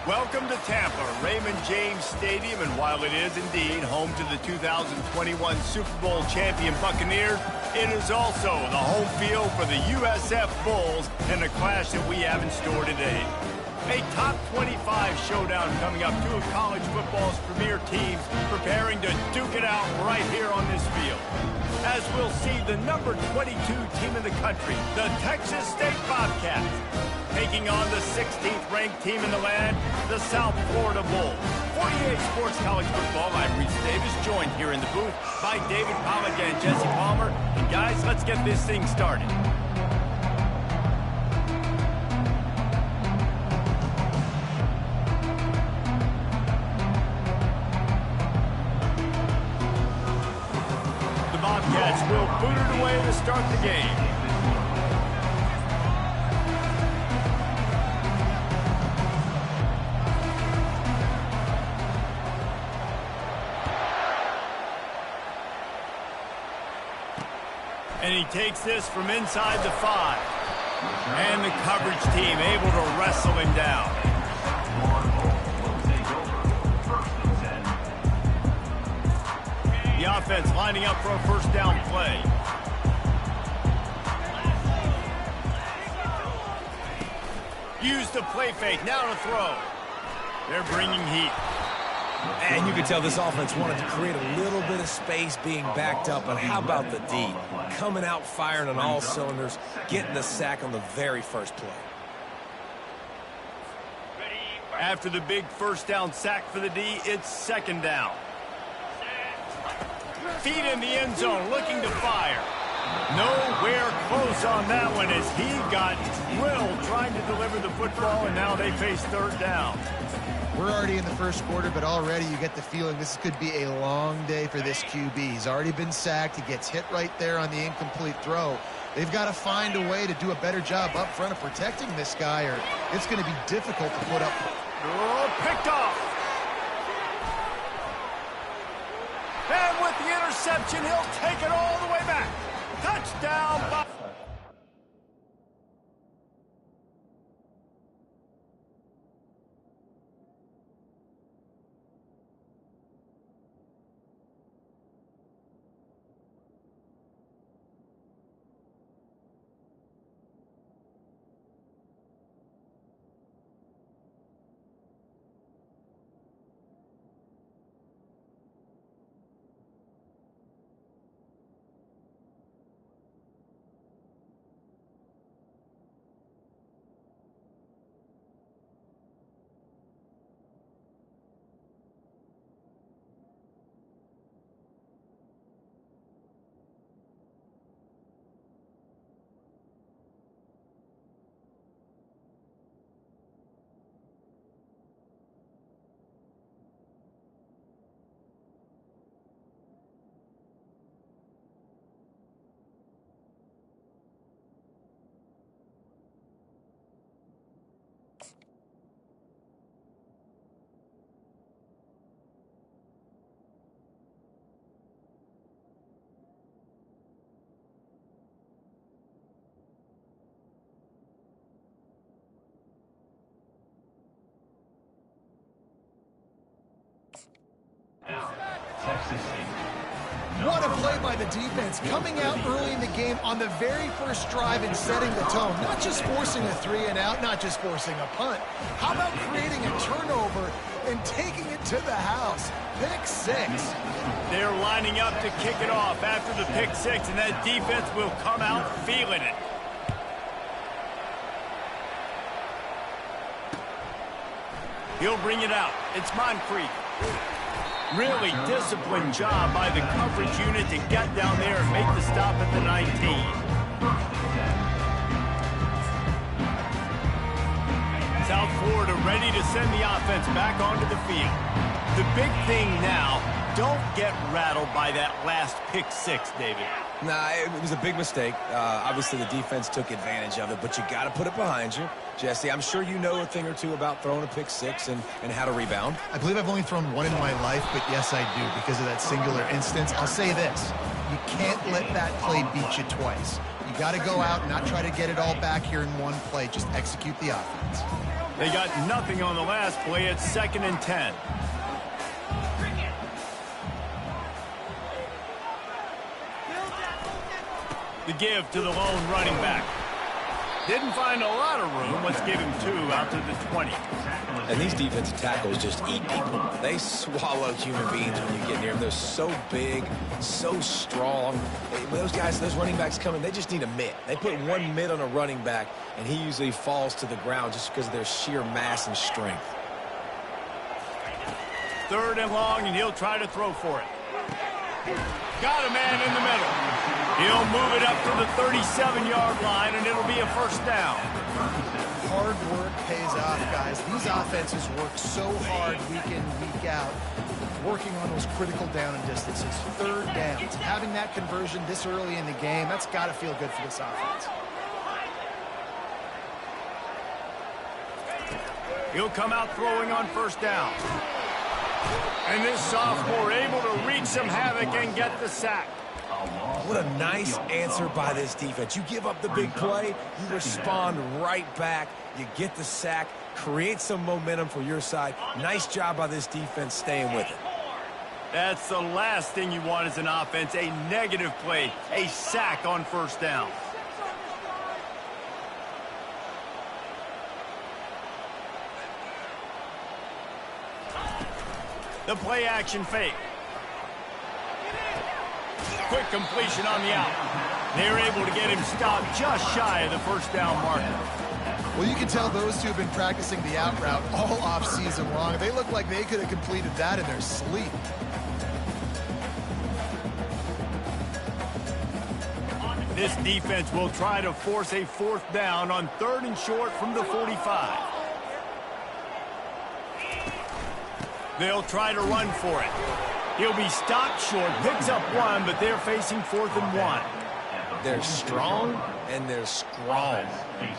Welcome to Tampa, Raymond James Stadium, and while it is indeed home to the 2021 Super Bowl champion Buccaneers, it is also the home field for the USF Bulls and the clash that we have in store today. A top 25 showdown coming up, two of college football's premier teams preparing to duke it out right here on this field. As we'll see the number 22 team in the country, the Texas State Bobcats, taking on the 16th ranked team in the land, the South Florida Bulls. 48 Sports College Football, I'm Reese Davis, joined here in the booth by David Pollack and Jesse Palmer. And guys, let's get this thing started. The Bobcats will boot it away to start the game. And he takes this from inside the 5. And the coverage team able to wrestle him down. The offense lining up for a first down play. Use the play fake, now to throw. They're bringing heat. And you can tell this offense wanted to create a little bit of space being backed up, but how about the D? Coming out firing on all cylinders, getting the sack on the very first play. After the big first down sack for the D, it's second down. Feet in the end zone, looking to fire. Nowhere close on that one as he got drilled trying to deliver the football, and now they face third down. We're already in the first quarter, but already you get the feeling this could be a long day for this QB. He's already been sacked. He gets hit right there on the incomplete throw. They've got to find a way to do a better job up front of protecting this guy, or it's going to be difficult to put up. Oh, picked off. And with the interception, he'll take it all the way back. Touchdown, Bob. What a play by the defense, coming out early in the game on the very first drive and setting the tone. Not just forcing a 3-and-out, not just forcing a punt. How about creating a turnover and taking it to the house? Pick 6. They're lining up to kick it off after the pick 6, and that defense will come out feeling it. He'll bring it out. It's Moncrief. Really disciplined job by the coverage unit to get down there and make the stop at the 19. South Florida ready to send the offense back onto the field. The big thing now, don't get rattled by that last pick 6, David. Nah, it was a big mistake. Obviously, the defense took advantage of it, but you got to put it behind you. Jesse, I'm sure you know a thing or two about throwing a pick 6 and how to rebound. I believe I've only thrown one in my life, but yes, I do, because of that singular instance. I'll say this. You can't let that play beat you twice. You got to go out and not try to get it all back here in one play. Just execute the offense. They got nothing on the last play. It's 2nd and 10. The give to the lone running back. Didn't find a lot of room. Let's give him 2 out to the 20. And these defensive tackles just eat people. They swallow human beings when you get near them. They're so big, so strong. When those guys, those running backs come in, they just need a mitt. They put one mitt on a running back, and he usually falls to the ground just because of their sheer mass and strength. 3rd and long, and he'll try to throw for it. Got a man in the middle. He'll move it up to the 37-yard line, and it'll be a 1st down. Hard work pays off, guys. These offenses work so hard week in, week out, working on those critical down and distances. 3rd downs. Having that conversion this early in the game, that's got to feel good for this offense. He'll come out throwing on 1st down. And this sophomore able to wreak some havoc and get the sack. What a nice answer by this defense. You give up the big play, you respond right back, you get the sack, create some momentum for your side. Nice job by this defense staying with it. That's the last thing you want as an offense, a negative play, a sack on 1st down. The play action fake. Quick completion on the out. They're able to get him stopped just shy of the 1st down marker. Well, you can tell those two have been practicing the out route all off-season long. They look like they could have completed that in their sleep. This defense will try to force a 4th down on 3rd and short from the 45. They'll try to run for it. He'll be stopped short, picks up 1, but they're facing 4th and 1. They're strong and they're strong.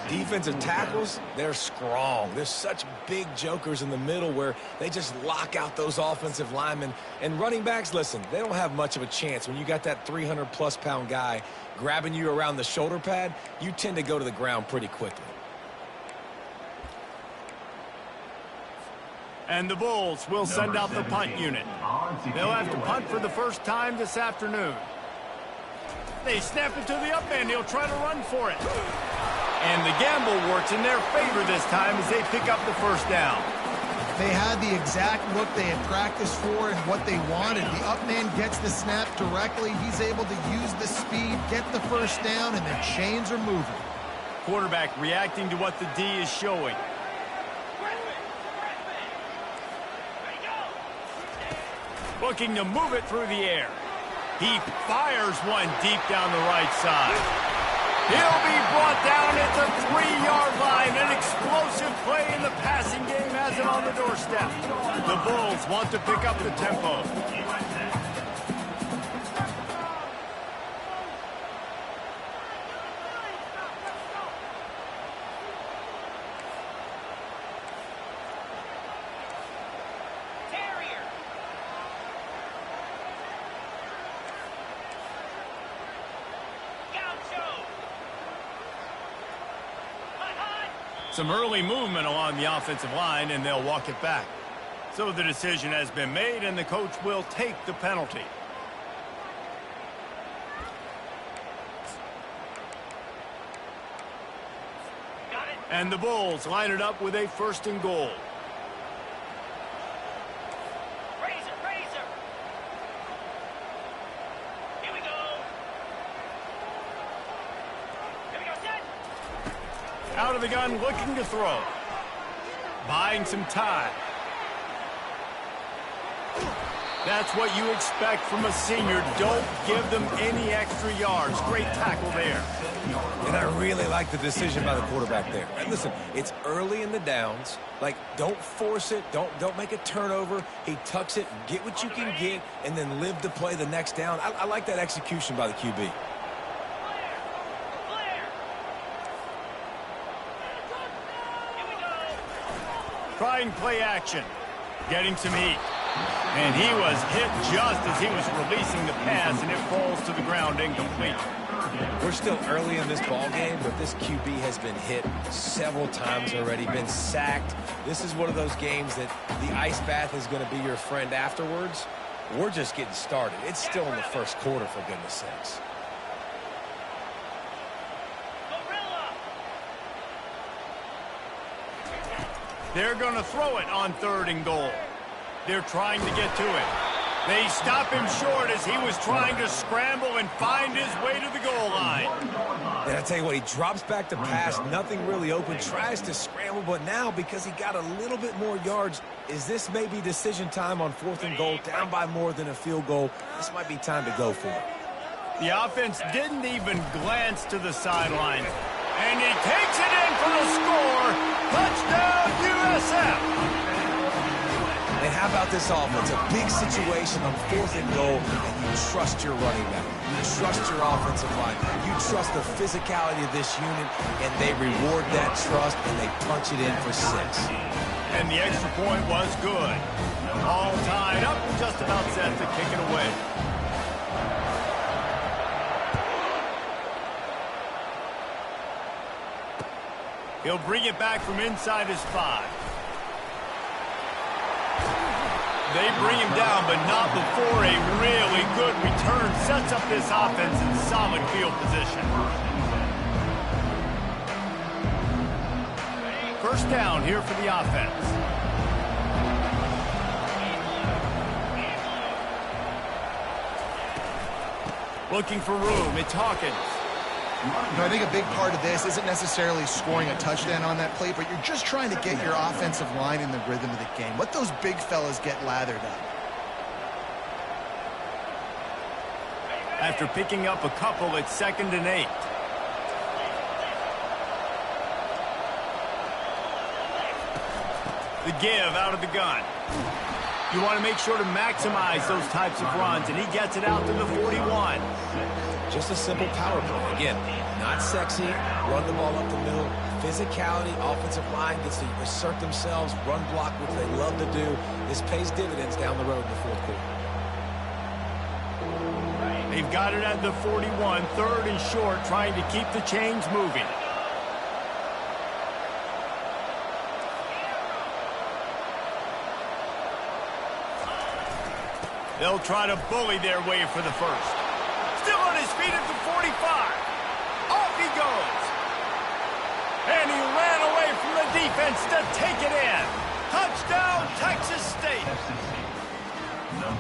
Defensive tackles, they're strong. There's such big jokers in the middle where they just lock out those offensive linemen. And running backs, listen, they don't have much of a chance. When you got that 300-plus pound guy grabbing you around the shoulder pad, you tend to go to the ground pretty quickly. And the Bulls will send out the punt unit. They'll have to punt for the 1st time this afternoon. They snap it to the up end. He'll try to run for it. And the gamble works in their favor this time as they pick up the 1st down. They had the exact look they had practiced for and what they wanted. The up man gets the snap directly. He's able to use the speed, get the 1st down, and the chains are moving. Quarterback reacting to what the D is showing. Looking to move it through the air. He fires one deep down the right side. He'll be brought down at the 3-yard line. An explosive play in the passing game has him on the doorstep. The Bulls want to pick up the tempo. Some early movement along the offensive line, and they'll walk it back. So the decision has been made, and the coach will take the penalty. And the Bulls line it up with a 1st and goal. Out of the gun, looking to throw. Buying some time. That's what you expect from a senior. Don't give them any extra yards. Great tackle there. And I really like the decision by the quarterback there. And listen, it's early in the downs. Like, don't force it. Don't make a turnover. He tucks it, get what you can get, and then live to play the next down. I like that execution by the QB. Trying play action. Getting some heat. And he was hit just as he was releasing the pass, and it falls to the ground incomplete. We're still early in this ball game, but this QB has been hit several times already, been sacked. This is one of those games that the ice bath is going to be your friend afterwards. We're just getting started. It's still in the first quarter, for goodness sakes. They're going to throw it on 3rd and goal. They're trying to get to it. They stop him short as he was trying to scramble and find his way to the goal line. And I tell you what, he drops back to pass, nothing really open, tries to scramble, but now because he got a little bit more yards, is this maybe decision time on 4th and goal, down by more than a field goal? This might be time to go for it. The offense didn't even glance to the sideline. And he takes it in for the score. Touchdown, USF. And how about this offense? A big situation on 4th and goal, and you trust your running back. You trust your offensive line. You trust the physicality of this unit, and they reward that trust, and they punch it in for 6. And the extra point was good. All tied up and just about set to kick it away. He'll bring it back from inside his 5. They bring him down, but not before a really good return sets up this offense in solid field position. First down here for the offense. Looking for room. It's Hawkins. You know, I think a big part of this isn't necessarily scoring a touchdown on that play, but you're just trying to get your offensive line in the rhythm of the game. Let those big fellas get lathered up. After picking up a couple, it's 2nd and 8. The give out of the gun. You want to make sure to maximize those types of runs, and he gets it out to the 41. Just a simple power play. Again, not sexy, run the ball up the middle. Physicality, offensive line gets to assert themselves, run block, which they love to do. This pays dividends down the road in the 4th quarter. They've got it at the 41, 3rd and short, trying to keep the chains moving. They'll try to bully their way for the first. Still on his feet at the 45. Off he goes. And he ran away from the defense to take it in. Touchdown, Texas State.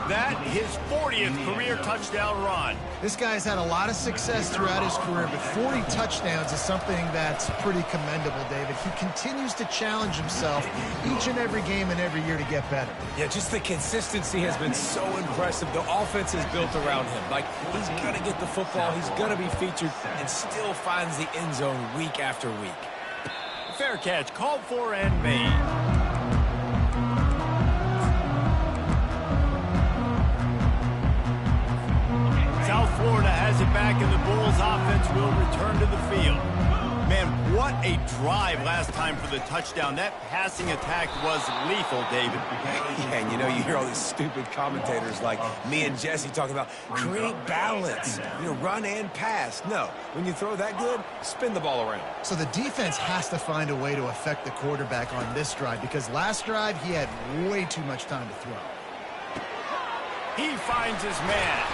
That his 40th career touchdown run. This guy's had a lot of success throughout his career, but 40 touchdowns is something that's pretty commendable, David. He continues to challenge himself each and every game and every year to get better. Yeah, just the consistency has been so impressive. The offense is built around him. Like, he's going to get the football, he's going to be featured, and still finds the end zone week after week. Fair catch, called for and made. South Florida has it back, and the Bulls offense will return to the field. Man, what a drive last time for the touchdown. That passing attack was lethal, David. Yeah, and you know, you hear all these stupid commentators like me and Jesse talking about create balance, you know, run and pass. No, when you throw that good, spin the ball around. So the defense has to find a way to affect the quarterback on this drive, because last drive he had way too much time to throw. He finds his man.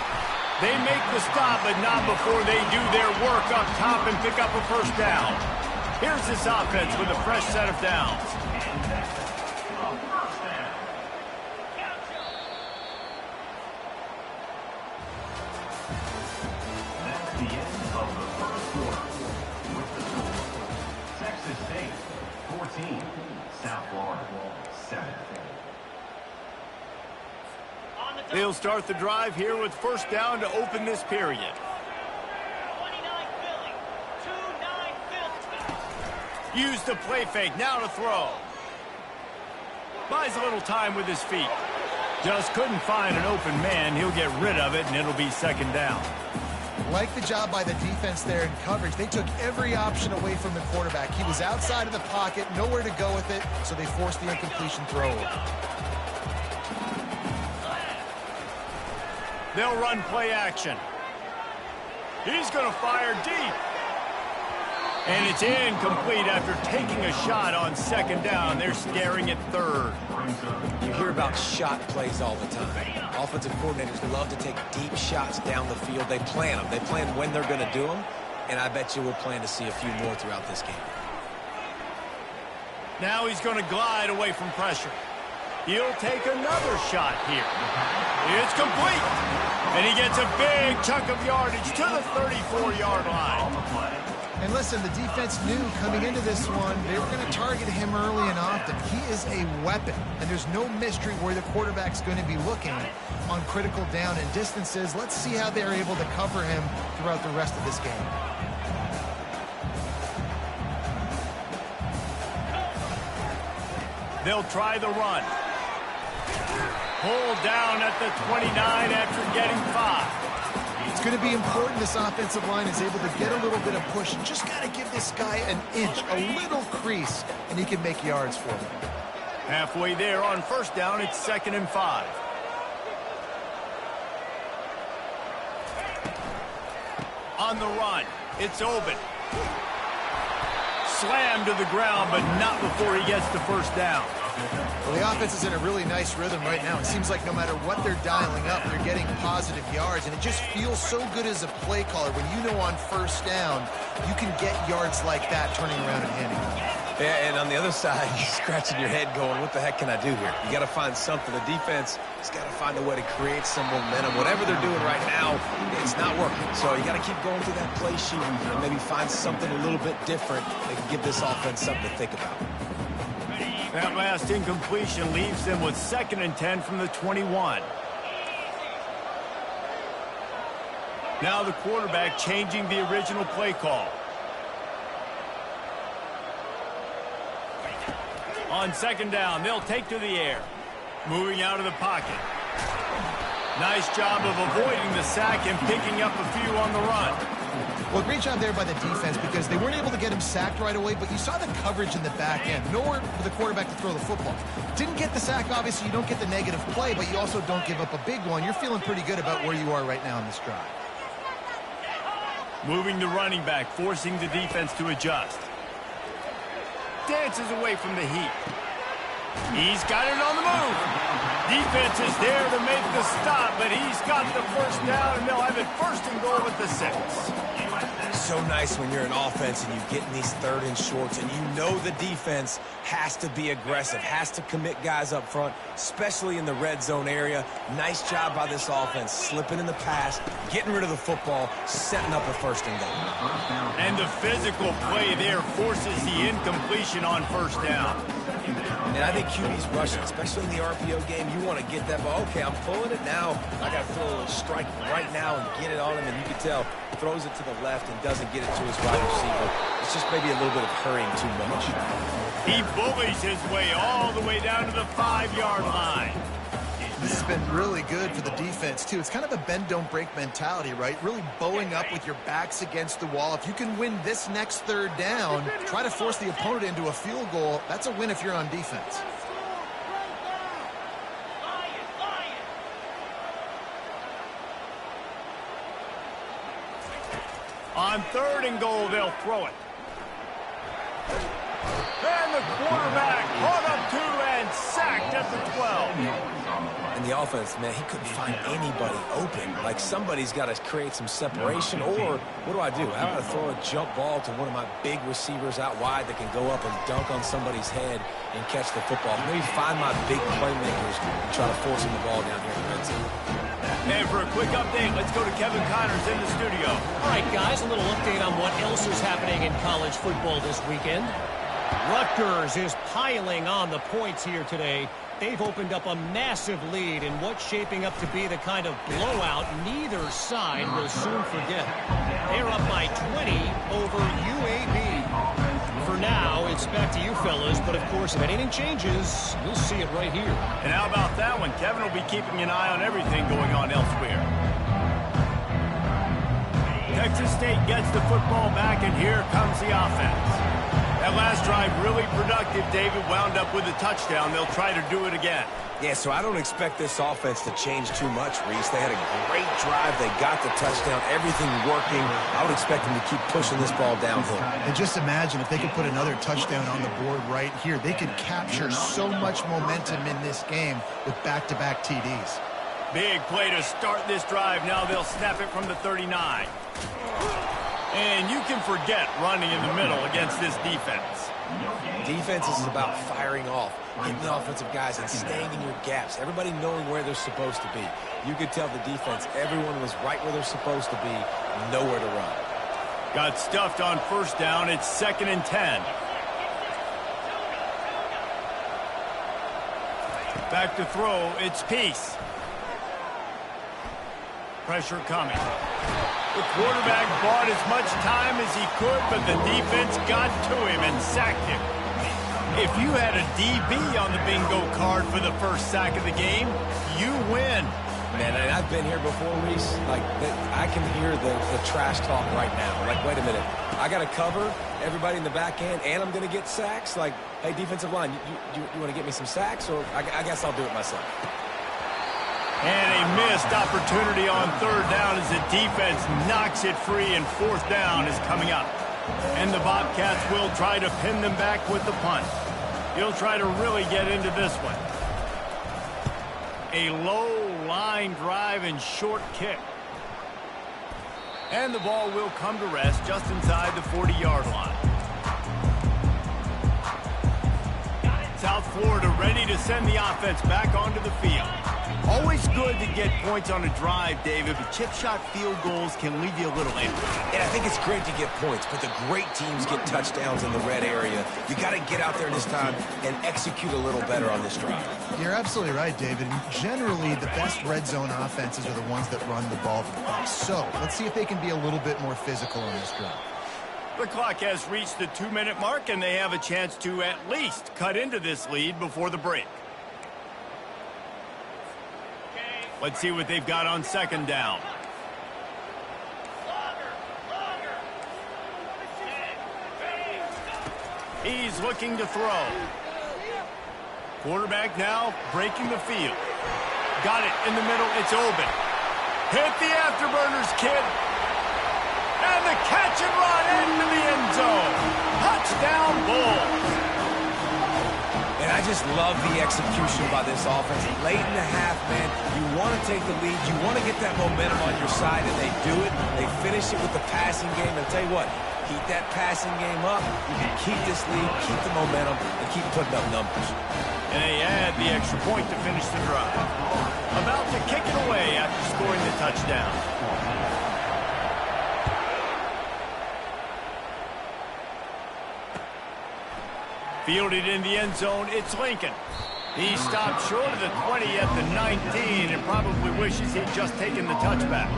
They make the stop, but not before they do their work up top and pick up a first down. Here's this offense with a fresh set of downs. That's the end of the first quarter. With the score, Texas State 14, South Florida 7. They'll start the drive here with first down to open this period. Use the play fake, now to throw. Buys a little time with his feet. Just couldn't find an open man. He'll get rid of it, and it'll be second down. Like the job by the defense there in coverage. They took every option away from the quarterback. He was outside of the pocket, nowhere to go with it, so they forced the incompletion throw. They'll run play action. He's going to fire deep. And it's incomplete after taking a shot on second down. They're staring at third. You hear about shot plays all the time. Offensive coordinators love to take deep shots down the field. They plan them. They plan when they're going to do them. And I bet you we'll plan to see a few more throughout this game. Now he's going to glide away from pressure. He'll take another shot here. It's complete. And he gets a big chunk of yardage to the 34-yard line. And listen, the defense knew coming into this one, they were going to target him early and often. He is a weapon, and there's no mystery where the quarterback's going to be looking on critical down and distances. Let's see how they're able to cover him throughout the rest of this game. They'll try the run. Pulled down at the 29 after getting 5. It's going to be important this offensive line is able to get a little bit of push. Just got to give this guy an inch, a little crease, and he can make yards for them. Halfway there on first down, it's 2nd and 5. On the run, it's open. Slammed to the ground, but not before he gets the first down. Well, the offense is in a really nice rhythm right now. It seems like no matter what they're dialing up, they're getting positive yards, and it just feels so good as a play caller when you know on first down you can get yards like that turning around and handing them. Yeah, and on the other side, you're scratching your head going, what the heck can I do here? You got to find something. The defense has got to find a way to create some momentum. Whatever they're doing right now, it's not working. So you got to keep going through that play sheet and maybe find something a little bit different that can give this offense something to think about. That last incompletion leaves them with 2nd and 10 from the 21. Now the quarterback changing the original play call. On 2nd down, they'll take to the air. Moving out of the pocket. Nice job of avoiding the sack and picking up a few on the run. Well, great job there by the defense because they weren't able to get him sacked right away, but you saw the coverage in the back end. Nowhere for the quarterback to throw the football. Didn't get the sack, obviously. You don't get the negative play, but you also don't give up a big one. You're feeling pretty good about where you are right now in this drive. Moving the running back, forcing the defense to adjust. Dances away from the heat. He's got it on the move. Defense is there to make the stop, but he's got the first down, and they'll have it 1st and goal at the 6. So nice when you're an offense and you get in these 3rd and shorts and you know the defense has to be aggressive, has to commit guys up front, especially in the red zone area. Nice job by this offense, slipping in the pass, getting rid of the football, setting up a 1st and goal. And the physical play there forces the incompletion on 1st down. And I think QB's rushing, especially in the RPO game. You want to get that ball. Okay, I'm pulling it now. I got to throw a strike right now and get it on him. And you can tell, throws it to the left and doesn't get it to his wide receiver. It's just maybe a little bit of hurrying too much. He bullies his way all the way down to the 5-yard line. This has been really good for the defense, too. It's kind of a bend-don't-break mentality, right? Really bowing up with your backs against the wall. If you can win this next 3rd down, try to force the opponent into a field goal, that's a win if you're on defense. On 3rd and goal, they'll throw it. And the quarterback caught up to and sacked at the 12. And the offense, man, he couldn't find anybody open. Like, somebody's got to create some separation. Or, what do? I got to throw a jump ball to one of my big receivers out wide that can go up and dunk on somebody's head and catch the football. Maybe find my big playmakers and try to force them the ball down here in the red zone. And for a quick update, let's go to Kevin Connors in the studio. All right, guys, a little update on what else is happening in college football this weekend. Rutgers is piling on the points here today. They've opened up a massive lead in what's shaping up to be the kind of blowout neither side will soon forget. They're up by 20 over UAB. For now, it's back to you fellas, but of course, if anything changes, you'll see it right here. And how about that one? Kevin will be keeping an eye on everything going on elsewhere. Texas State gets the football back, and here comes the offense. That last drive really productive. David wound up with a touchdown. They'll try to do it again. Yeah, so I don't expect this offense to change too much, Reese. They had a great drive. They got the touchdown. Everything working. I would expect them to keep pushing this ball downhill. And just imagine if they could put another touchdown on the board right here. They could capture so much momentum in this game with back-to-back TDs. Big play to start this drive. Now they'll snap it from the 39. And you can forget running in the middle against this defense. Defense is about firing off, hitting the offensive guys, and staying in your gaps. Everybody knowing where they're supposed to be. You could tell the defense, everyone was right where they're supposed to be, nowhere to run. Got stuffed on first down. It's 2nd and 10. Back to throw. It's Peace. Pressure coming. The quarterback bought as much time as he could, but the defense got to him and sacked him. If you had a DB on the bingo card for the first sack of the game, you win. Man, and I've been here before, Reese. Like, I can hear the trash talk right now. Like, wait a minute. I got to cover everybody in the back end, and I'm going to get sacks? Like, hey, defensive line, you want to get me some sacks? Or I guess I'll do it myself. And a missed opportunity on 3rd down as the defense knocks it free, and 4th down is coming up. And the Bobcats will try to pin them back with the punt. He'll try to really get into this one. A low line drive and short kick. And the ball will come to rest just inside the 40-yard line. South Florida ready to send the offense back onto the field. Always good to get points on a drive, David, but chip shot field goals can leave you a little empty. And I think it's great to get points, but the great teams get touchdowns in the red area. You got to get out there this time and execute a little better on this drive. You're absolutely right, David. Generally, the best red zone offenses are the ones that run the ball the best. So let's see if they can be a little bit more physical on this drive. The clock has reached the 2-minute mark, and they have a chance to at least cut into this lead before the break. Let's see what they've got on 2nd down. He's looking to throw. Quarterback now breaking the field. Got it in the middle. It's open. Hit the afterburners, kid. And the catch and run into the end zone. Touchdown, Bulls. And I just love the execution by this offense. Late in the half, man, you want to take the lead. You want to get that momentum on your side, and they do it. They finish it with the passing game. And I'll tell you what, keep that passing game up. You can keep this lead, keep the momentum, and keep putting up numbers. And they add the extra point to finish the drive. About to kick it away after scoring the touchdown. Fielded in the end zone, it's Lincoln. He stopped short of the 20 at the 19 and probably wishes he'd just taken the touchback.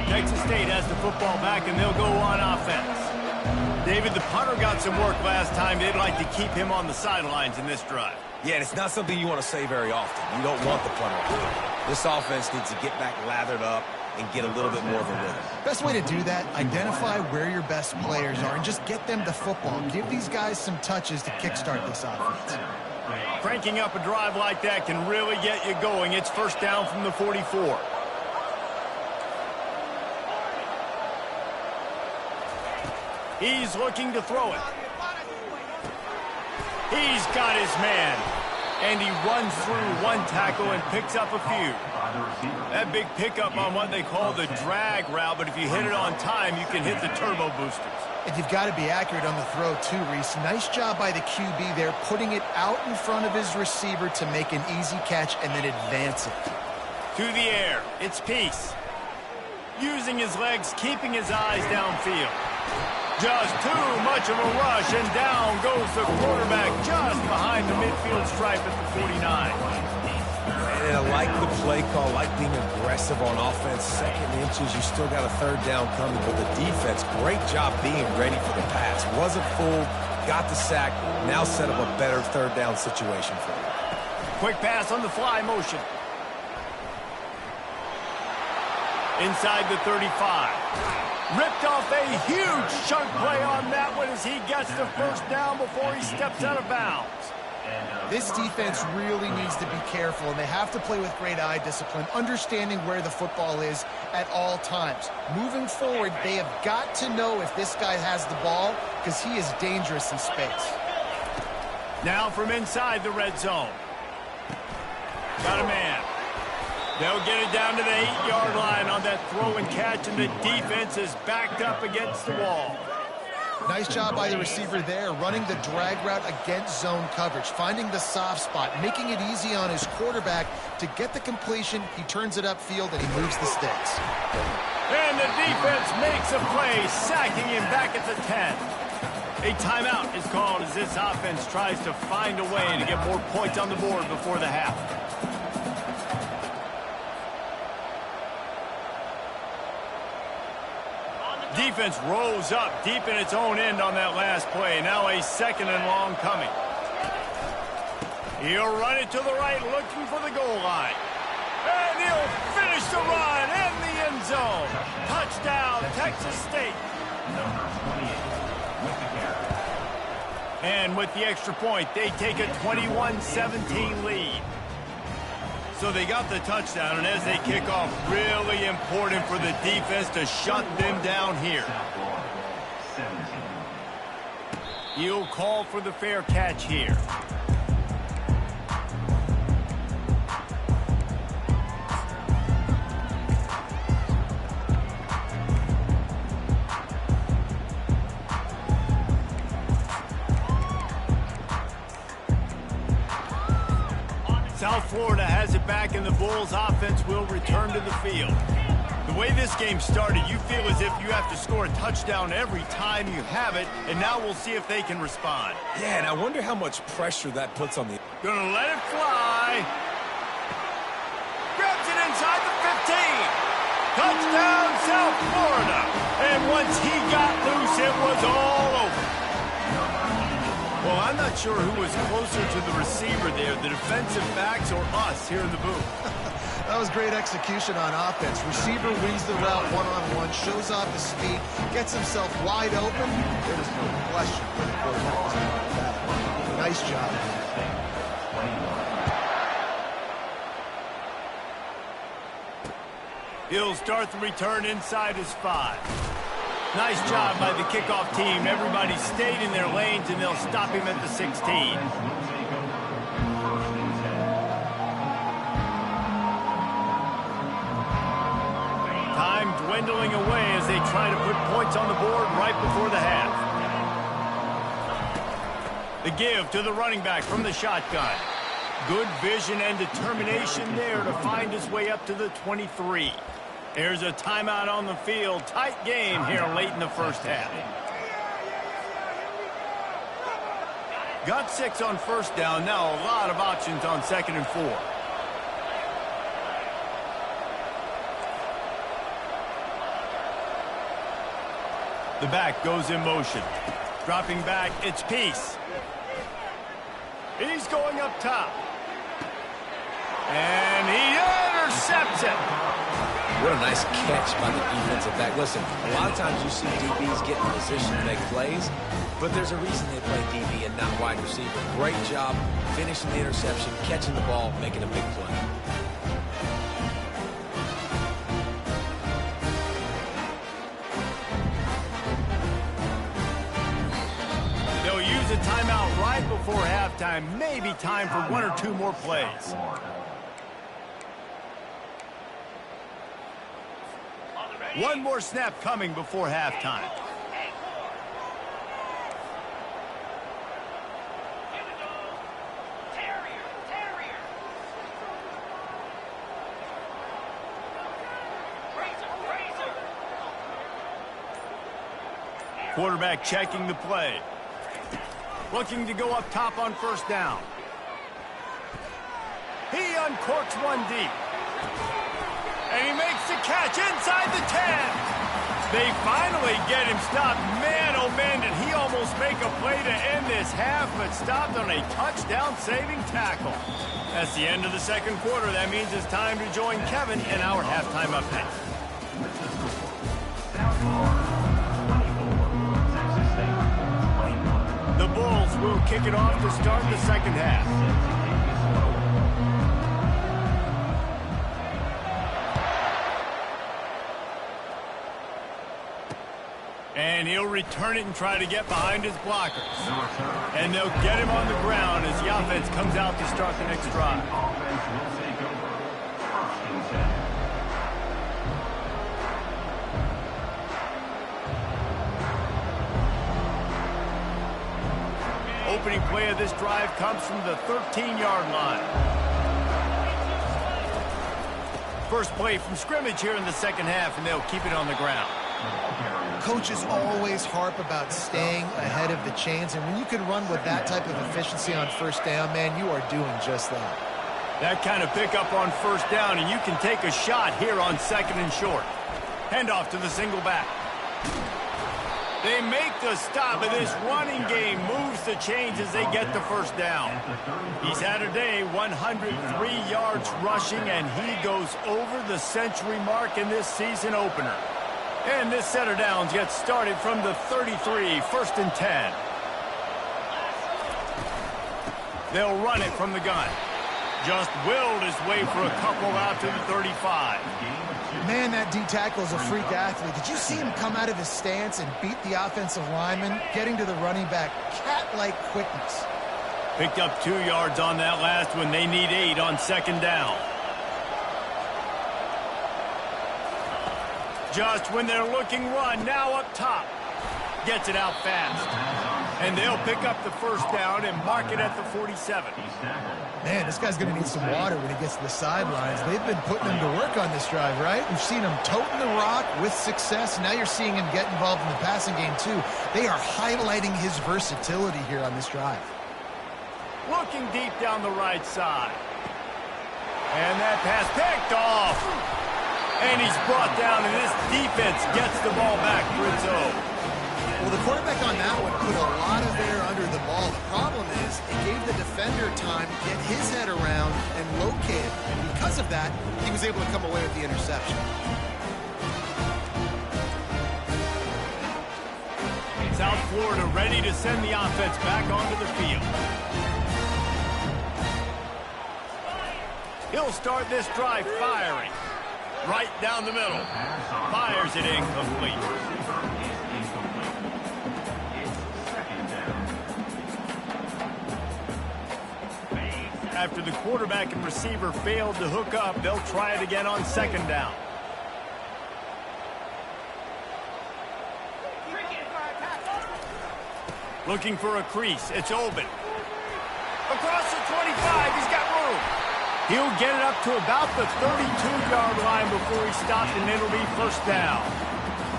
Texas State has the football back, and they'll go on offense. David, the punter got some work last time. They'd like to keep him on the sidelines in this drive. Yeah, and it's not something you want to say very often. You don't want the punter. This offense needs to get back lathered up and get a little bit more of a rhythm. Best way to do that, identify where your best players are and just get them the football. Give these guys some touches to kickstart this offense. Cranking up a drive like that can really get you going. It's 1st down from the 44. He's looking to throw it. He's got his man. And he runs through one tackle and picks up a few. That big pickup on what they call the drag route, but if you hit it on time, you can hit the turbo boosters. And you've got to be accurate on the throw too, Reese. Nice job by the QB there, putting it out in front of his receiver to make an easy catch and then advance it. To the air, it's Peace. Using his legs, keeping his eyes downfield. Just too much of a rush, and down goes the quarterback just behind the midfield stripe at the 49. And I like the play call, like being aggressive on offense. 2nd inches, you still got a 3rd down coming, but the defense, great job being ready for the pass. Wasn't fooled, got the sack, now set up a better 3rd down situation for him. Quick pass on the fly motion. Inside the 35. Ripped off a huge chunk play on that one as he gets the first down before he steps out of bounds. This defense really needs to be careful, and they have to play with great eye discipline, understanding where the football is at all times. Moving forward, they have got to know if this guy has the ball, because he is dangerous in space. Now from inside the red zone. Got a man. They'll get it down to the 8-yard line on that throw and catch, and the defense is backed up against the wall. Nice job by the receiver there, running the drag route against zone coverage, finding the soft spot, making it easy on his quarterback to get the completion. He turns it upfield, and he moves the sticks. And the defense makes a play, sacking him back at the 10. A timeout is called as this offense tries to find a way to get more points on the board before the half. Defense rose up deep in its own end on that last play. Now a second and long coming. He'll run it to the right, looking for the goal line. And he'll finish the run in the end zone. Touchdown, Texas State. Number 28 with the carry. And with the extra point, they take a 21-17 lead. So they got the touchdown, and as they kick off, really important for the defense to shut them down here. He'll call for the fair catch here. South Florida has it back, and the Bulls offense will return to the field. The way this game started, you feel as if you have to score a touchdown every time you have it, and now we'll see if they can respond. Yeah, and I wonder how much pressure that puts on the... Gonna let it fly. Grabs it inside the 15. Touchdown, South Florida. And once he got loose, it was all over. Well, I'm not sure who was closer to the receiver there, the defensive backs or us here in the booth. That was great execution on offense. Receiver wins the route one-on-one, shows off his speed, gets himself wide open. There was no question where the quarterback was going with that. Nice job. He'll start the return inside his 5. Nice job by the kickoff team. Everybody stayed in their lanes, and they'll stop him at the 16. Time dwindling away as they try to put points on the board right before the half. The give to the running back from the shotgun. Good vision and determination there to find his way up to the 23. There's a timeout on the field. Tight game here late in the first half. Got 6 on first down. Now a lot of options on 2nd and 4. The back goes in motion. Dropping back, it's Peace. He's going up top. And he intercepts it. What a nice catch by the defensive back. Listen, a lot of times you see DBs get in position to make plays, but there's a reason they play DB and not wide receiver. Great job finishing the interception, catching the ball, making a big play. They'll use a timeout right before halftime. Maybe time for 1 or 2 more plays. One more snap coming before halftime. Quarterback checking the play. Looking to go up top on first down. He uncorks one deep. And he makes the catch inside the 10. They finally get him stopped. Man, oh man, did he almost make a play to end this half, but stopped on a touchdown-saving tackle. That's the end of the second quarter. That means it's time to join Kevin in our halftime update. it off to start the second half. And he'll return it and try to get behind his blockers. And they'll get him on the ground as the offense comes out to start the next drive. Offense will take over. 1st and 10. Opening play of this drive comes from the 13-yard line. First play from scrimmage here in the second half, and they'll keep it on the ground. Coaches always harp about staying ahead of the chains, and when you can run with that type of efficiency on first down, man, you are doing just that. That kind of pickup on first down, and you can take a shot here on 2nd and short. Handoff to the single back. They make the stop, and this running game moves the chains as they get the first down. He's had a day, 103 yards rushing, and he goes over the century mark in this season opener. And this set of downs gets started from the 33, 1st and 10. They'll run it from the gun. Just willed his way for a couple out to the 35. Man, that D tackle is a freak athlete. Did you see him come out of his stance and beat the offensive lineman, getting to the running back? Cat-like quickness. Picked up 2 yards on that last one. They need 8 on 2nd down. Just when they're looking run, now up top. Gets it out fast. And they'll pick up the first down and mark it at the 47. Man, this guy's going to need some water when he gets to the sidelines. They've been putting him to work on this drive, right? We've seen him toting the rock with success. Now you're seeing him get involved in the passing game, too. They are highlighting his versatility here on this drive. Looking deep down the right side. And that pass picked off. And he's brought down, and this defense gets the ball back for its own. Well, the quarterback on that one put a lot of air under the ball. The problem is it gave the defender time to get his head around and locate it. And because of that, he was able to come away with the interception. South Florida ready to send the offense back onto the field. He'll start this drive firing. Right down the middle. Fires it incomplete. After the quarterback and receiver failed to hook up, they'll try it again on 2nd down. Looking for a crease. It's open. Across the 25. He's got room. He'll get it up to about the 32-yard line before he stopped, and it'll be first down.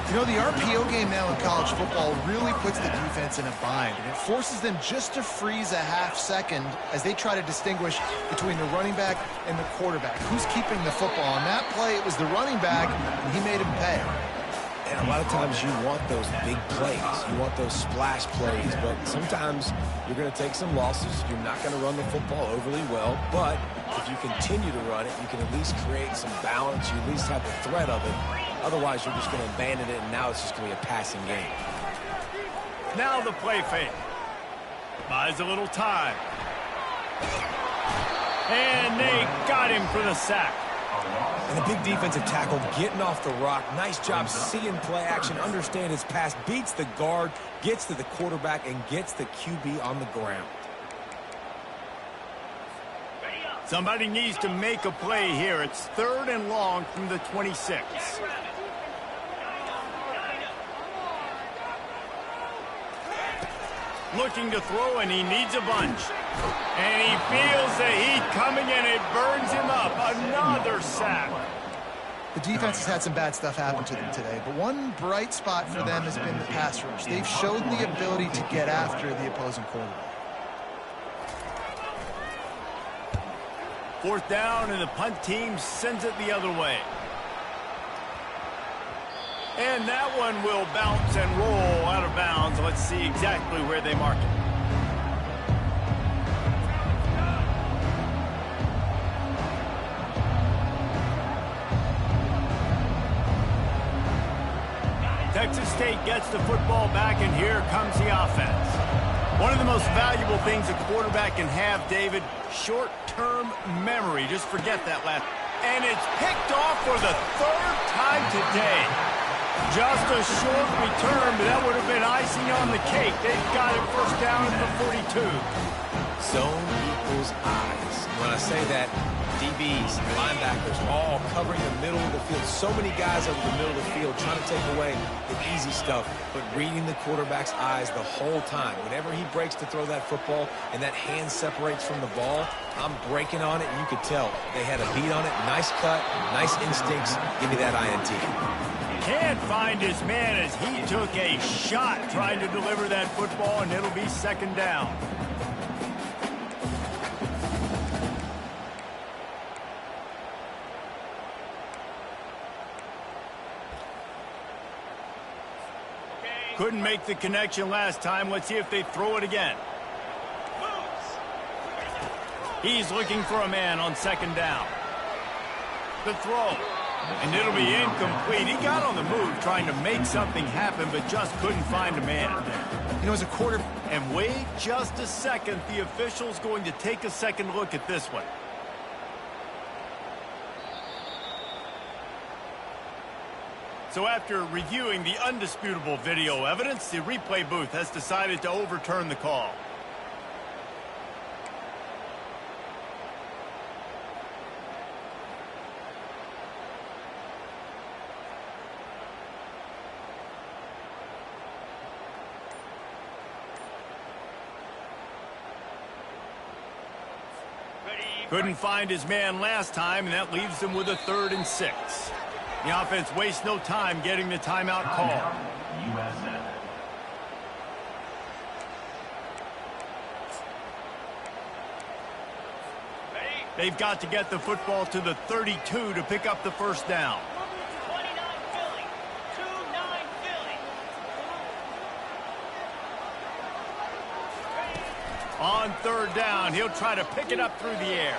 You know, the RPO game now in college football really puts the defense in a bind, and it forces them just to freeze a half second as they try to distinguish between the running back and the quarterback. Who's keeping the football? On that play, it was the running back, and he made him pay. And a lot of times you want those big plays. You want those splash plays. But sometimes you're going to take some losses. You're not going to run the football overly well. But if you continue to run it, you can at least create some balance. You at least have the threat of it. Otherwise, you're just going to abandon it, and now it's just going to be a passing game. Now the play fake. Buys a little time. And they got him for the sack. And the big defensive tackle getting off the rock. Nice job seeing play action, understand his pass, beats the guard, gets to the quarterback, and gets the QB on the ground. Somebody needs to make a play here. It's 3rd and long from the 26. Looking to throw, and he needs a bunch. And he feels the heat coming, and it burns him up. Another sack. The defense has had some bad stuff happen to them today, but one bright spot for them has been the pass rush. They've shown the ability to get after the opposing quarterback. 4th down, and the punt team sends it the other way. And that one will bounce and roll out of bounds. Let's see exactly where they mark it. Texas State gets the football back, and here comes the offense. One of the most valuable things a quarterback can have, David, short-term memory. Just forget that last. And it's picked off for the third time today. Just a short return, but that would have been icing on the cake. They've got it first down at the 42. Zone equals eyes. When I say that, DBs, linebackers, all covering the middle of the field. So many guys over the middle of the field trying to take away the easy stuff, but reading the quarterback's eyes the whole time. Whenever he breaks to throw that football and that hand separates from the ball, I'm breaking on it, and you could tell they had a beat on it. Nice cut, nice instincts. Give me that INT. Can't find his man as he took a shot trying to deliver that football, and it'll be second down. Couldn't make the connection last time. Let's see if they throw it again. He's looking for a man on second down. The throw. And it'll be incomplete. He got on the move trying to make something happen, but just couldn't find a man. You know, as a quarter... And wait just a second. The official's going to take a second look at this one. So after reviewing the undisputable video evidence, the replay booth has decided to overturn the call. Couldn't find his man last time, and that leaves him with a 3rd and 6. The offense wastes no time getting the timeout call. They've got to get the football to the 32 to pick up the first down. 29 Philly. 2-9 Philly. On 3rd down, he'll try to pick it up through the air.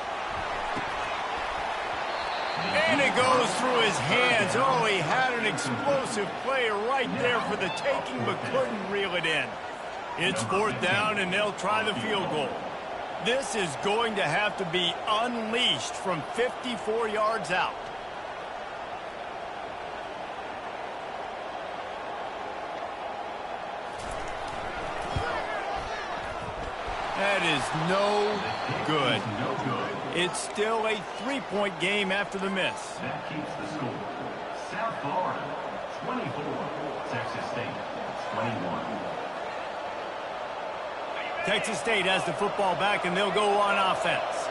And it goes through his hands. Oh, he had an explosive play right there for the taking, but couldn't reel it in. It's 4th down, and they'll try the field goal. This is going to have to be unleashed from 54 yards out. That is no good. It's still a 3-point game after the miss. That keeps the score. South Florida, 24. Texas State, 21. Texas State has the football back, and they'll go on offense.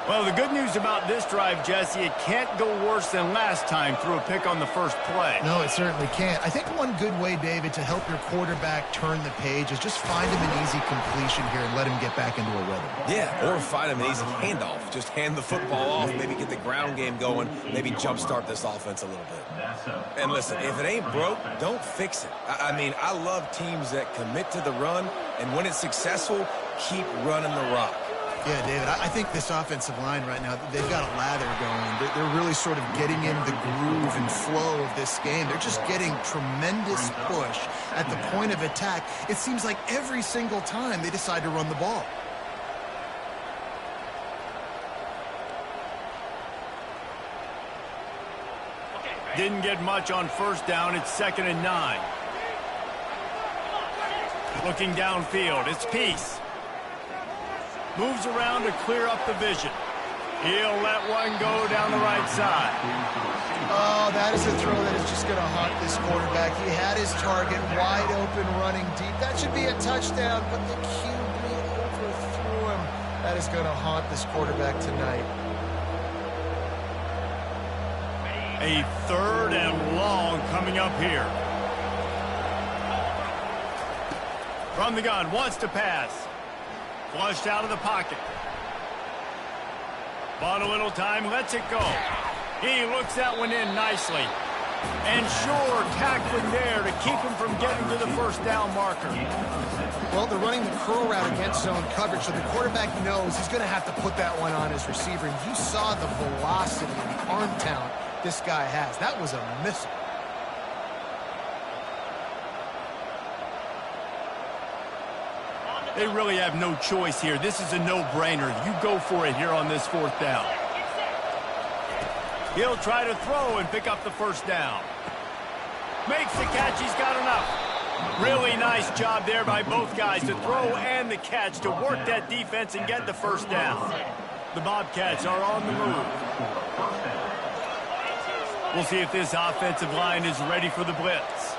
Well, the good news about this drive, Jesse, it can't go worse than last time through a pick on the first play. No, it certainly can't. I think one good way, David, to help your quarterback turn the page is just find him an easy completion here and let him get back into a rhythm. Yeah, or find him an easy handoff. Just hand the football off, maybe get the ground game going, maybe jumpstart this offense a little bit. And listen, if it ain't broke, don't fix it. I mean, I love teams that commit to the run, and when it's successful, keep running the rock. Yeah, David, I think this offensive line right now, they've got a lather going. They're really sort of getting in the groove and flow of this game. They're just getting tremendous push at the point of attack. It seems like every single time they decide to run the ball. Didn't get much on first down. It's 2nd and 9. Looking downfield. It's Peace. Moves around to clear up the vision. He'll let one go down the right side. Oh, that is a throw that is just going to haunt this quarterback. He had his target wide open running deep. That should be a touchdown, but the QB overthrew him. That is going to haunt this quarterback tonight. A 3rd and long coming up here. From the gun, wants to pass. Flushed out of the pocket. Bought a little time, lets it go. He looks that one in nicely. And sure, tackling there to keep him from getting to the first down marker. Well, they're running the curl route against zone coverage, so the quarterback knows he's going to have to put that one on his receiver. And you saw the velocity and the arm talent this guy has. That was a missile. On the They really have no choice here. This is a no-brainer. You go for it here on this fourth down. He'll try to throw and pick up the first down. Makes the catch. He's got enough. Really nice job there by both guys to throw and the catch to work that defense and get the first down. The Bobcats are on the move. We'll see if this offensive line is ready for the blitz.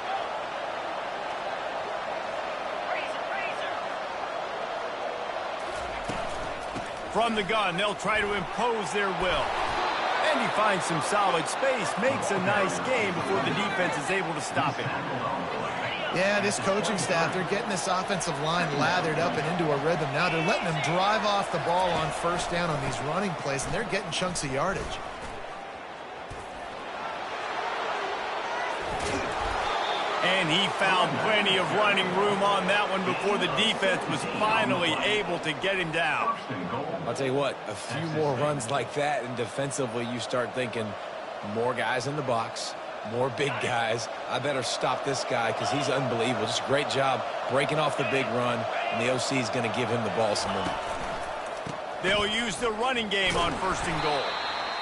From the gun, they'll try to impose their will. And he finds some solid space, makes a nice game before the defense is able to stop him. Yeah, this coaching staff, they're getting this offensive line lathered up and into a rhythm. Now they're letting them drive off the ball on first down on these running plays, and they're getting chunks of yardage. And he found plenty of running room on that one before the defense was finally able to get him down. I'll tell you what, a few more runs like that, and defensively you start thinking more guys in the box, more big guys. I better stop this guy because he's unbelievable. Just a great job breaking off the big run, and the OC is going to give him the ball some more. They'll use the running game on first and goal.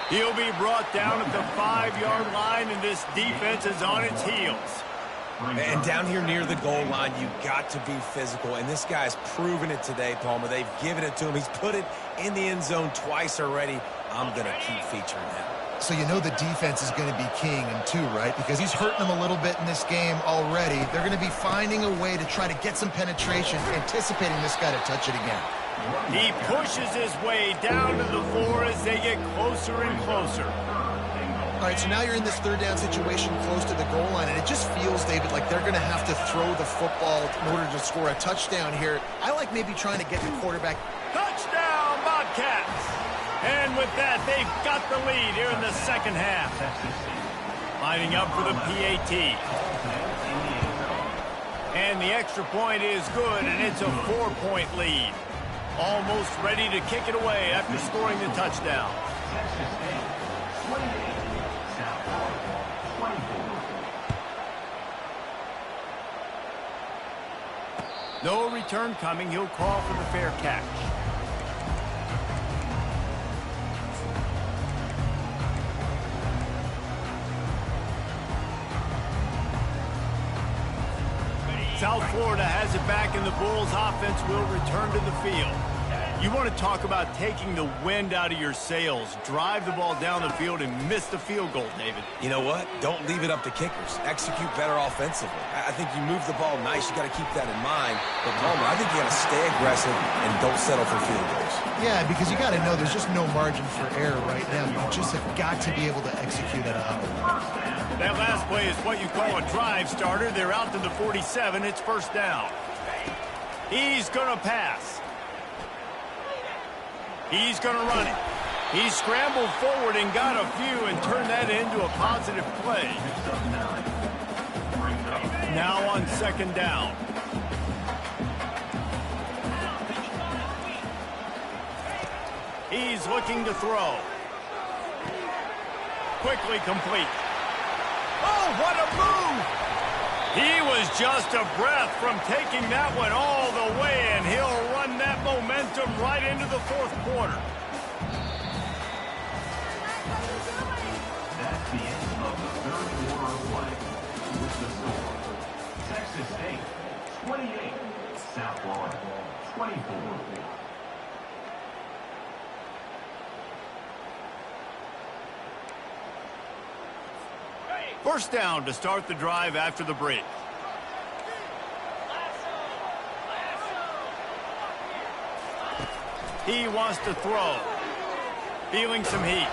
He'll be brought down at the 5-yard line, and this defense is on its heels. And down here near the goal line, you got to be physical. And this guy's proven it today, Palmer. They've given it to him. He's put it in the end zone twice already. I'm going to keep featuring that. So you know the defense is going to be king in two, right? Because he's hurting them a little bit in this game already. They're going to be finding a way to try to get some penetration, anticipating this guy to touch it again. He pushes his way down to the 4 as they get closer and closer. All right, so now you're in this third down situation close to the goal line, and it just feels, David, like they're going to have to throw the football in order to score a touchdown here. I like maybe trying to get the quarterback. Touchdown, Bobcats! And with that, they've got the lead here in the second half. Lining up for the PAT. And the extra point is good, and it's a 4-point lead. Almost ready to kick it away after scoring the touchdown. No return coming. He'll call for the fair catch. South Florida has it back, and the Bulls offense will return to the field. You want to talk about taking the wind out of your sails. Drive the ball down the field and miss the field goal, David. You know what? Don't leave it up to kickers. Execute better offensively. I think you move the ball nice. You got to keep that in mind. But, Palmer, I think you got to stay aggressive and don't settle for field goals. Yeah, because you got to know there's just no margin for error right now. You just have got to be able to execute at a high level. That last play is what you call a drive starter. They're out to the 47. It's first down. He's going to pass. He's going to run it. He scrambled forward and got a few and turned that into a positive play. Now on second down. He's looking to throw. Quickly complete. Oh, what a move! He was just a breath from taking that one all the way, and he'll run that momentum right into the fourth quarter. That's the end of the third quarter of play. With the score, Texas State 28, South Florida 24. First down to start the drive after the break. He wants to throw. Feeling some heat.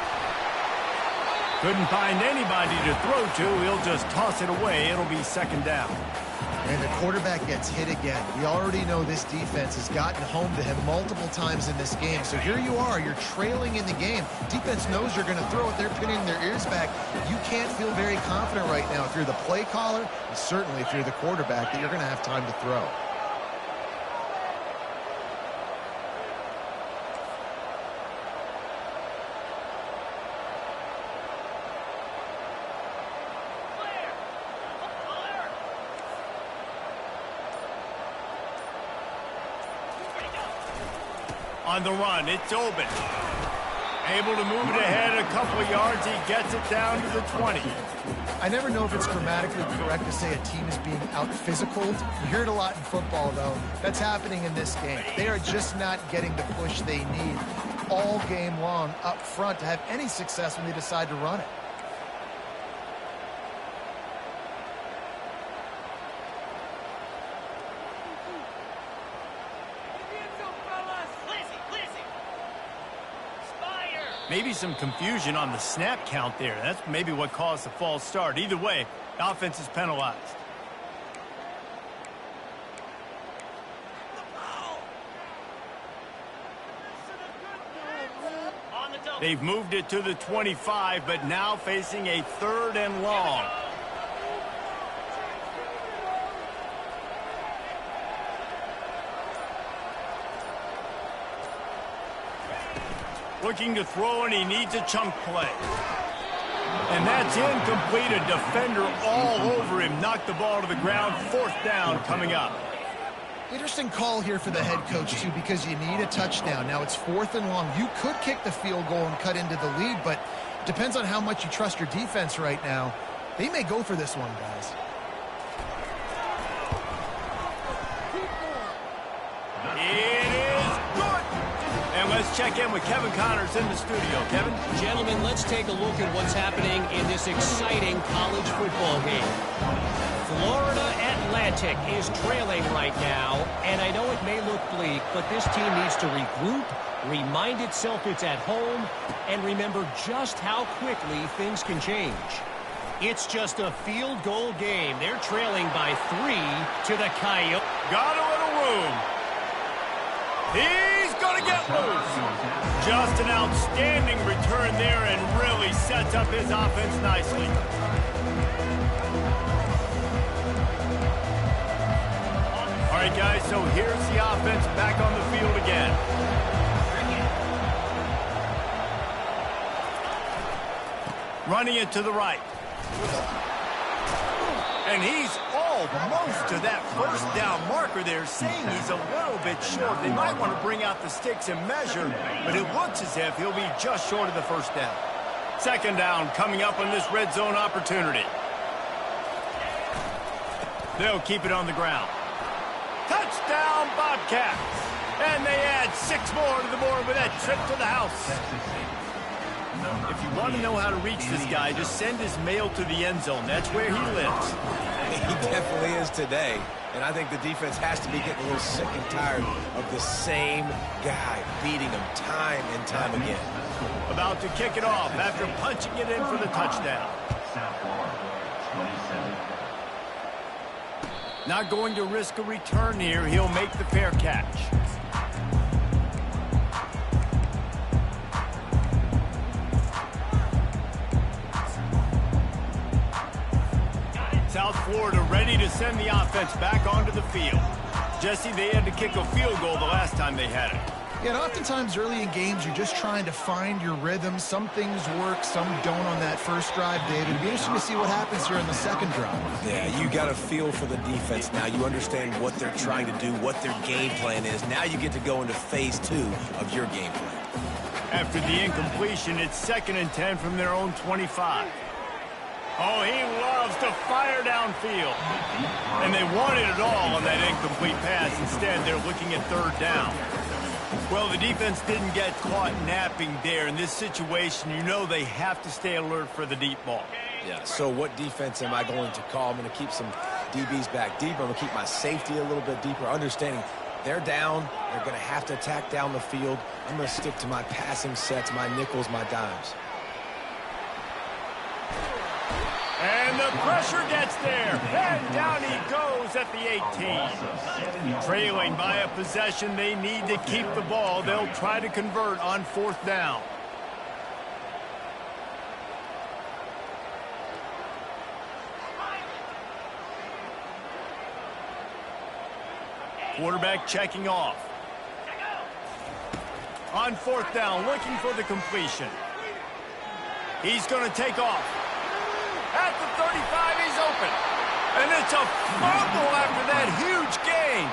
Couldn't find anybody to throw to. He'll just toss it away. It'll be second down. And the quarterback gets hit again. We already know this defense has gotten home to him multiple times in this game. So here you are. You're trailing in the game. Defense knows you're going to throw it. They're pinning their ears back. You can't feel very confident right now if you're the play caller, and certainly if you're the quarterback, that you're going to have time to throw. On the run, it's open. Able to move it ahead a couple of yards. He gets it down to the 20. I never know if it's grammatically correct to say a team is being out-physical. You hear it a lot in football, though. That's happening in this game. They are just not getting the push they need all game long up front to have any success when they decide to run it. Maybe some confusion on the snap count there. That's maybe what caused the false start. Either way, the offense is penalized. They've moved it to the 25, but now facing a 3rd and long. Looking to throw, and he needs a chunk play. And that's incomplete. A defender all over him. Knocked the ball to the ground. 4th down coming up. Interesting call here for the head coach, too, because you need a touchdown. Now it's 4th and long. You could kick the field goal and cut into the lead, but it depends on how much you trust your defense right now. They may go for this one, guys. It is good. And let's check in with Kevin Connors in the studio. Kevin? Gentlemen, let's take a look at what's happening in this exciting college football game. Florida Atlantic is trailing right now, and I know it may look bleak, but this team needs to regroup, remind itself it's at home, and remember just how quickly things can change. It's just a field goal game. They're trailing by 3 to the Coyotes. Got a little room. He's going to get loose. Just an outstanding return there and really sets up his offense nicely. All right, guys, so here's the offense back on the field again. Running it to the right. And he's almost to that 1st down marker there, saying he's a little bit short. They might want to bring out the sticks and measure, but it looks as if he'll be just short of the 1st down. 2nd down coming up on this red zone opportunity. They'll keep it on the ground. Touchdown, Bobcats. And they add 6 more to the board with that trip to the house. If you want to know how to reach this guy, just send his mail to the end zone. That's where he lives. He definitely is today. And I think the defense has to be getting a little sick and tired of the same guy beating them time and time again. About to kick it off after punching it in for the touchdown. Not going to risk a return here. He'll make the fair catch. South Florida ready to send the offense back onto the field. Jesse, they had to kick a field goal the last time they had it. Yeah, and oftentimes early in games, you're just trying to find your rhythm. Some things work, some don't on that first drive, David. It'll be interesting to see what happens here in the 2nd drive. Yeah, you got a feel for the defense now. You understand what they're trying to do, what their game plan is. Now you get to go into phase 2 of your game plan. After the incompletion, it's 2nd and 10 from their own 25. Oh, he loves to fire downfield. And they wanted it all on that incomplete pass. Instead, they're looking at 3rd down. Well, the defense didn't get caught napping there. In this situation, you know they have to stay alert for the deep ball. Yeah, so what defense am I going to call? I'm going to keep some DBs back deeper. I'm going to keep my safety a little bit deeper, understanding they're down. They're going to have to attack down the field. I'm going to stick to my passing sets, my nickels, my dimes. And the pressure gets there. And down he goes at the 18. Trailing by a possession, they need to keep the ball. They'll try to convert on 4th down. Quarterback checking off. On 4th down, looking for the completion. He's going to take off. At the 35, he's open. And it's a fumble after that huge gain.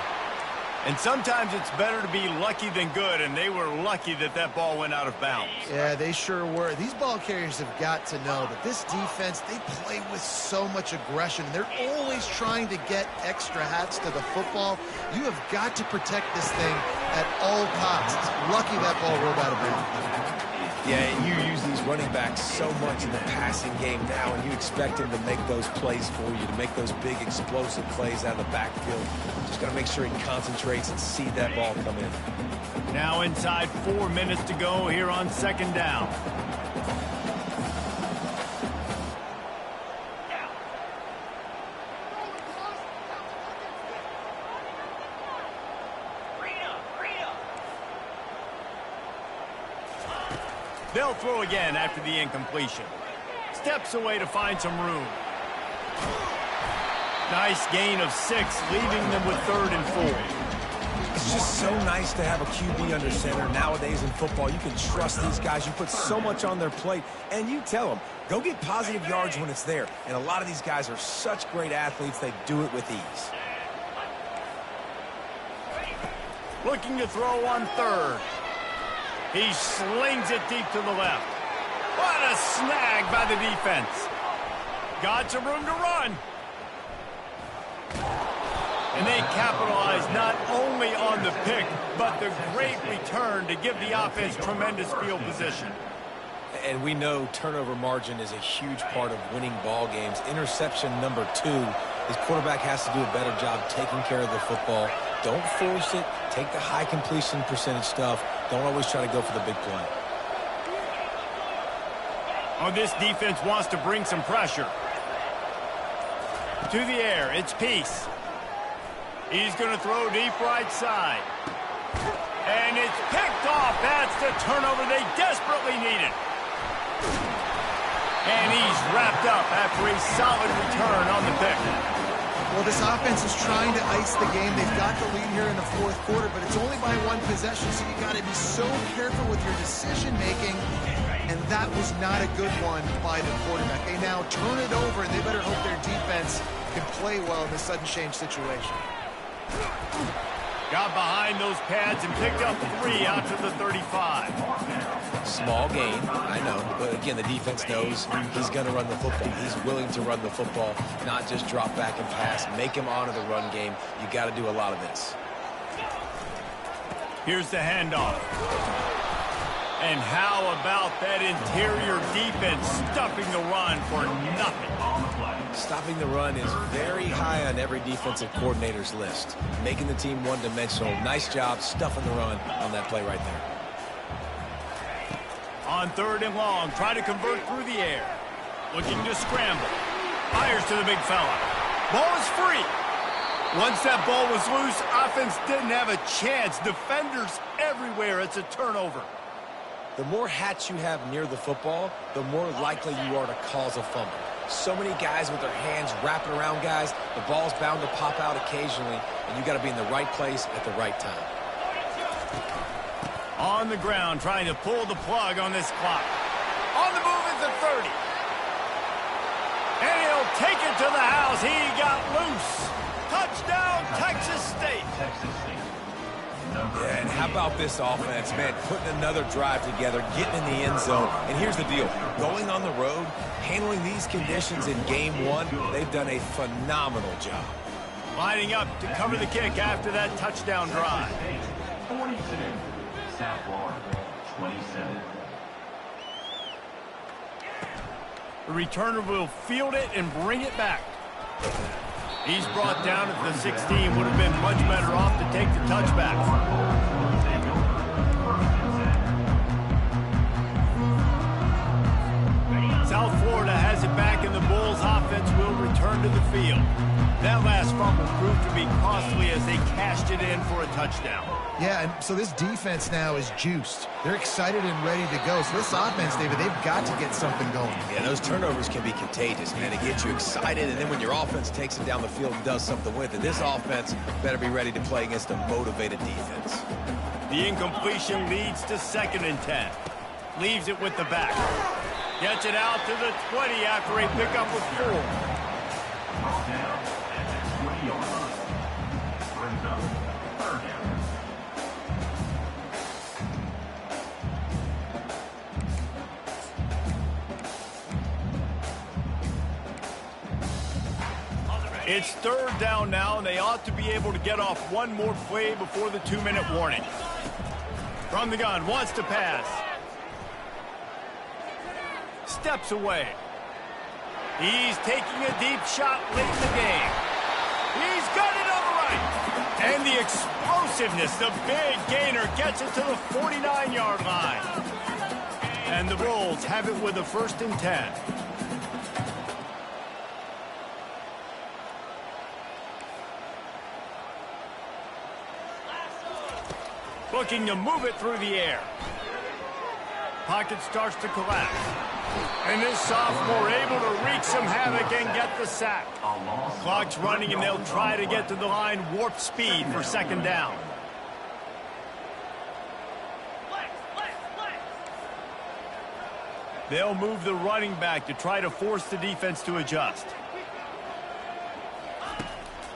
And sometimes it's better to be lucky than good, and they were lucky that that ball went out of bounds. Yeah, they sure were. These ball carriers have got to know that this defense, they play with so much aggression. They're always trying to get extra hats to the football. You have got to protect this thing at all costs. Lucky that ball rolled out of bounds. Yeah, and you use these running backs so much in the passing game now, and you expect them to make those plays for you, to make those big explosive plays out of the backfield. Just got to make sure he concentrates and see that ball come in. Now inside 4 minutes to go here on second down. They'll throw again after the incompletion. Steps away to find some room. Nice gain of 6, leaving them with 3rd and 4. It's just so nice to have a QB under center. Nowadays in football, you can trust these guys. You put so much on their plate, and you tell them, go get positive yards when it's there. And a lot of these guys are such great athletes, they do it with ease. Looking to throw on 3rd. He slings it deep to the left. What a snag by the defense. Got some room to run. And they capitalize not only on the pick, but the great return to give the offense tremendous field position. And we know turnover margin is a huge part of winning ball games. Interception number 2. His quarterback has to do a better job taking care of the football. Don't force it. Take the high completion percentage stuff. Don't always try to go for the big play. Oh, this defense wants to bring some pressure. To the air, it's Peace. He's going to throw deep right side. And it's picked off. That's the turnover they desperately needed. And he's wrapped up after a solid return on the pick. Well, this offense is trying to ice the game. They've got the lead here in the 4th quarter, but it's only by 1 possession, so you got to be so careful with your decision-making, and that was not a good one by the quarterback. They now turn it over, and they better hope their defense can play well in this sudden change situation. Got behind those pads and picked up 3 out to the 35. Small gain, I know, but again, the defense knows he's going to run the football. He's willing to run the football, not just drop back and pass. Make him honor the run game. You got to do a lot of this. Here's the handoff. And how about that interior defense stuffing the run for nothing? Stopping the run is very high on every defensive coordinator's list. Making the team one-dimensional. Nice job stuffing the run on that play right there. On 3rd and long, try to convert through the air. Looking to scramble. Fires to the big fella. Ball is free. Once that ball was loose, offense didn't have a chance. Defenders everywhere. It's a turnover. The more hats you have near the football, the more likely you are to cause a fumble. So many guys with their hands wrapping around guys, the ball's bound to pop out occasionally, and you got to be in the right place at the right time. On the ground, trying to pull the plug on this clock. On the move at the 30. And he'll take it to the house. He got loose. Touchdown, Texas State. Yeah, and how about this offense, man, putting another drive together, getting in the end zone. And here's the deal. Going on the road, handling these conditions in game 1, they've done a phenomenal job. Lining up to cover the kick after that touchdown drive. 42. South Florida, 27. The returner will field it and bring it back. He's brought down at the 16. Would have been much better off to take the touchback. South Florida has it back, and the Bulls offense will return to the field. That last fumble proved to be costly as they cashed it in for a touchdown. Yeah, and so this defense now is juiced. They're excited and ready to go. So this offense, David, they've got to get something going. Yeah, those turnovers can be contagious, man. It gets you excited, and then when your offense takes it down the field and does something with it, this offense better be ready to play against a motivated defense. The incompletion leads to 2nd and 10. Leaves it with the back. Gets it out to the 20 after a pickup of 4. Down at the 20-yard line. Brings up 3rd down. It's third down now, and they ought to be able to get off one more play before the 2-minute warning. From the gun, wants to pass. Steps away. He's taking a deep shot late in the game. He's got it on the right. And the explosiveness, the big gainer gets it to the 49-yard line. And the Bulls have it with a 1st and 10. Looking to move it through the air. Pocket starts to collapse. And this sophomore able to wreak some havoc and get the sack. Clock's running, and they'll try to get to the line warp speed for 2nd down. They'll move the running back to try to force the defense to adjust.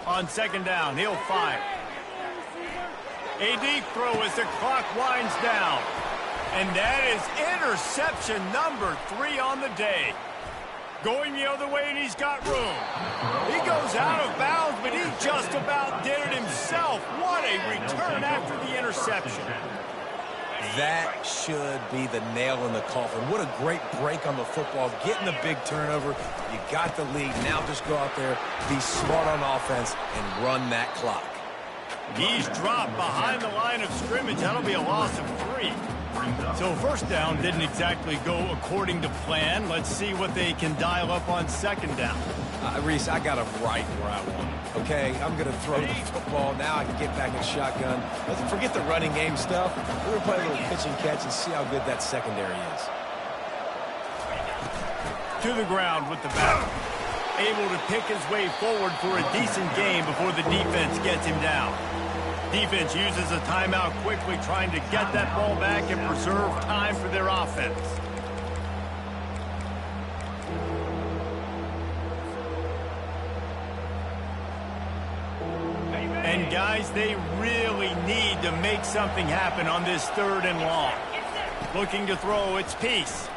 On 2nd down, he'll fire. A deep throw as the clock winds down. And that is interception number 3 on the day. Going the other way, and he's got room. He goes out of bounds, but he just about did it himself. What a return after the interception. That should be the nail in the coffin. What a great break on the football. Getting the big turnover. You got the lead. Now just go out there, be smart on offense, and run that clock. He's dropped behind the line of scrimmage. That'll be a loss of 3. So 1st down didn't exactly go according to plan. Let's see what they can dial up on 2nd down. Reese, I got him right where I want him. Okay, I'm going to throw the football. Now I can get back in shotgun. Let's forget the running game stuff. We're going to play a little pitch and catch and see how good that secondary is. To the ground with the back. Able to pick his way forward for a decent game before the defense gets him down. Defense uses a timeout quickly, trying to get that ball back and preserve time for their offense. And guys, they really need to make something happen on this 3rd and long. Looking to throw, it's Peace.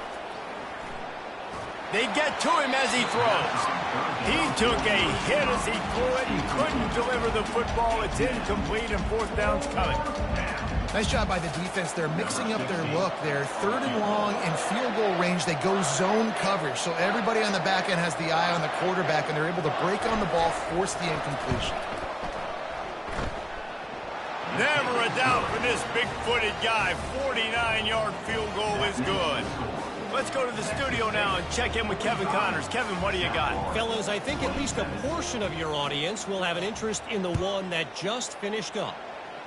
They get to him as he throws. He took a hit as he threw it and couldn't deliver the football. It's incomplete, and 4th down's coming. Nice job by the defense. They're mixing up their look. They're 3rd and long in field goal range. They go zone coverage. So everybody on the back end has the eye on the quarterback, and they're able to break on the ball, force the incompletion. Never a doubt for this big-footed guy. 49-yard field goal is good. Let's go to the studio now and check in with Kevin Connors. Kevin, what do you got? Fellas, I think at least a portion of your audience will have an interest in the one that just finished up.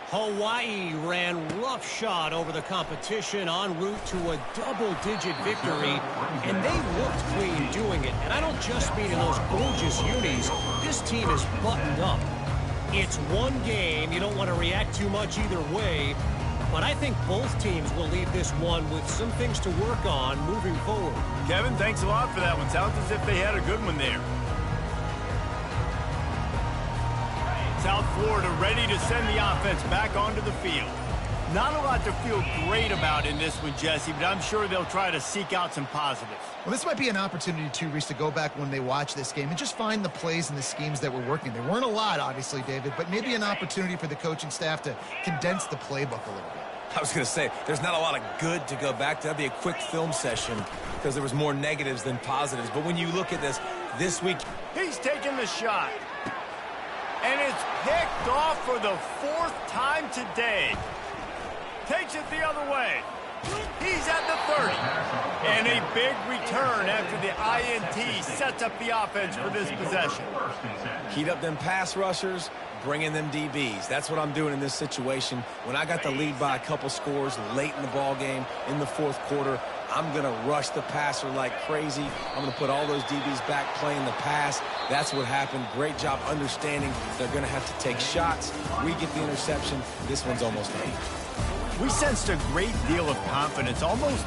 Hawaii ran roughshod over the competition en route to a double-digit victory, and they looked clean doing it. And I don't just mean in those gorgeous unis. This team is buttoned up. It's one game. You don't want to react too much either way. But I think both teams will leave this one with some things to work on moving forward. Kevin, thanks a lot for that one. Sounds as if they had a good one there. South Florida ready to send the offense back onto the field. Not a lot to feel great about in this one, Jesse, but I'm sure they'll try to seek out some positives. Well, this might be an opportunity, too, Reese, to go back when they watch this game and just find the plays and the schemes that were working. There weren't a lot, obviously, David, but maybe an opportunity for the coaching staff to condense the playbook a little bit. I was going to say, there's not a lot of good to go back to. That'd be a quick film session because there was more negatives than positives. But when you look at this week, he's taking the shot. And it's picked off for the 4th time today. Takes it the other way. He's at the 30. And a big return after the INT sets up the offense for this possession. Heat up them pass rushers, bring in them DBs. That's what I'm doing in this situation. When I got the lead by a couple scores late in the ball game in the 4th quarter, I'm going to rush the passer like crazy. I'm going to put all those DBs back playing the pass. That's what happened. Great job understanding they're going to have to take shots. We get the interception. This one's almost 8. We sensed a great deal of confidence, almost